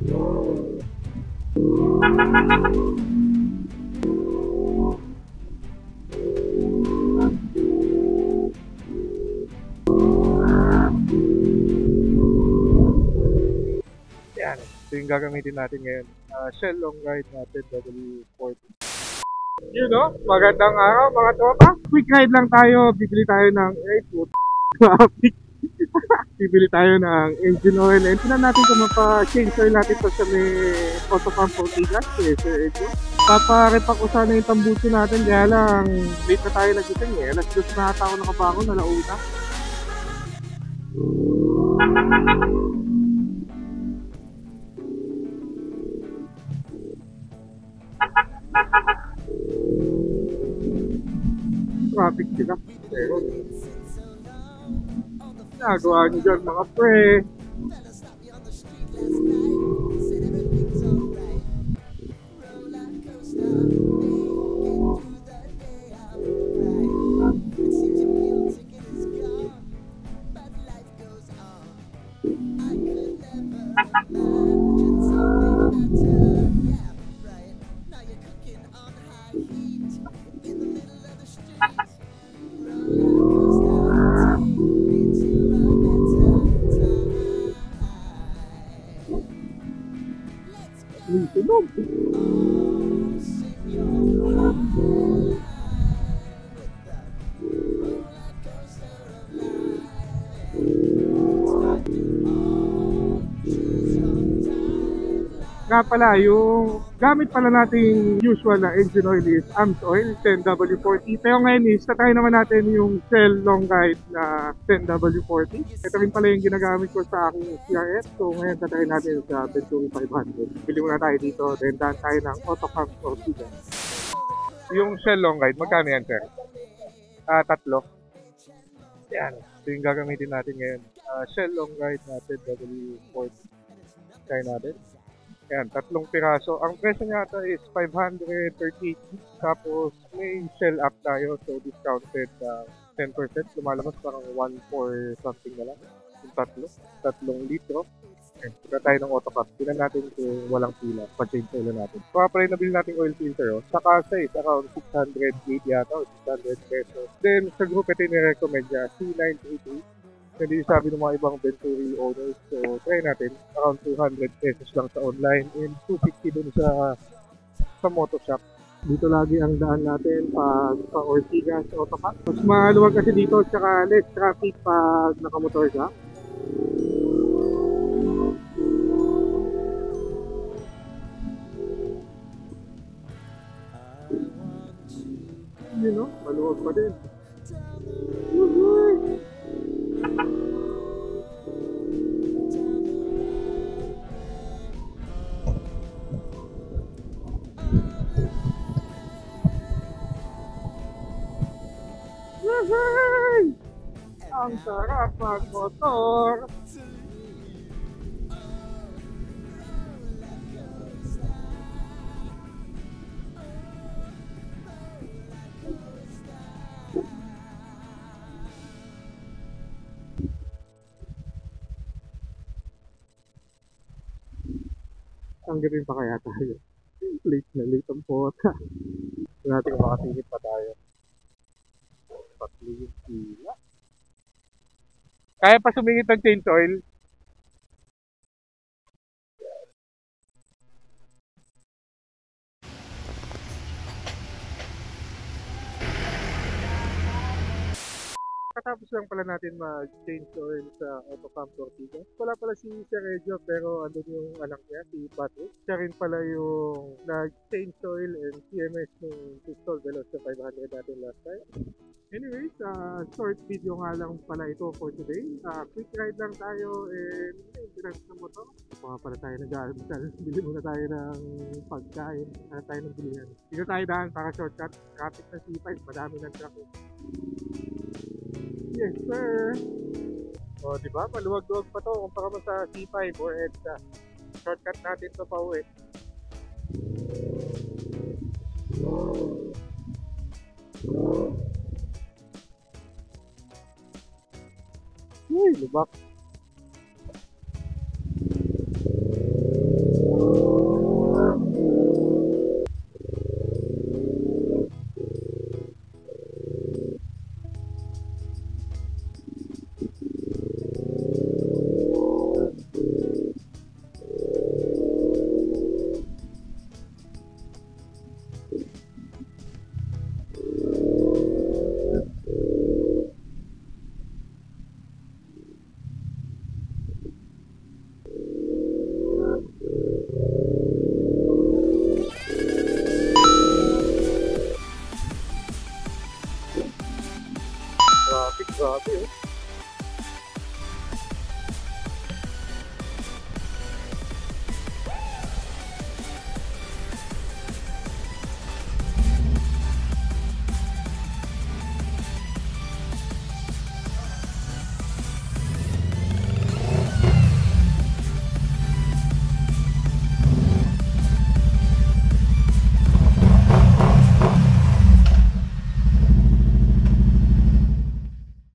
Yan, ito yung gagamitin natin ngayon. Shell long ride natin, W40. You know, magandang araw mga tropa. Quick ride lang tayo, bibili tayo ng airport. Traffic. Bibili tayo ng engine oil. And tinan natin kung mapa-change oil natin to sa may auto pump o tigas. Paparepack ko sana yung tambuso natin. Kaya lang, late na tayo nagising eh. Alas 2 na ata ako nakabangon, alauna. Traffic sila. Pero, nagawa nyo dyan mga pre. Nga pala, yung gamit pala nating usual na engine oil is AMSOIL 10W40. Pero ngayon is, tatry naman natin yung Shell long ride na 10W40. Ito rin pala yung ginagamit ko sa aking CRS. So ngayon tatry natin sa Venturi 500. Bili muna tayo dito, then daan tayo ng Autocamp Ortiga. Yung Shell long ride, magkano yan, sir? Tatlo. Yan, ito yung gagamitin natin ngayon. Shell long ride na 10W40. Try natin. Ayan, 3 piraso. Ang presyo niya ata is 538. Tapos may shell up tayo, so discounted 10%. Lumalabas parang 1 something na lang. Yung 3 litro. Ayan, punta tayo ng Autocamp. Tingnan natin kung walang pila. Pa-change oil natin. So, pala nabili natin oil filter. Oh. Sa kasa is around 680 yata o 600 pesos. Then sa group ito ni-recommend niya C988. Hindi sabi ng mga ibang Venturi owners. So, try natin. Around 200 pesos lang sa online and 250 dun sa Motoshop. Dito lagi ang daan natin pag pa Ortigas Autocamp. Mas maluwag kasi dito tsaka less traffic pag nakamotor ka. You know, maluwag pa din. Woohoo! Ang sarap magmotor. Hanggang pa kaya tayo. Late na late ang pota. Kung natin kung makasingit pa tayo. Patli yung pila. Kaya pa sumingit ng change oil? Katapos lang pala natin mag-change oil sa Autocamp Ortiga. Wala pala si Sir Regio pero andun yung anak niya, si Patrick. Siya rin pala yung nag-change oil and CMS ng Pistol Veloster 500 natin last time. Anyways, short video nga lang pala ito for today. Quick ride lang tayo and maintenance na motor. Baka pala tayo nag-aalmusal. Bili muna tayo ng pagkain. Para tayo ng bilihan. Dito tayo daan para shortcut. Traffic na C5. Madami ng traffic. Yes sir! O diba? Maluwag-luwag pa to kumpara mo sa C5 or EDSA. Shortcut natin to pa uwi. Uy, lubak.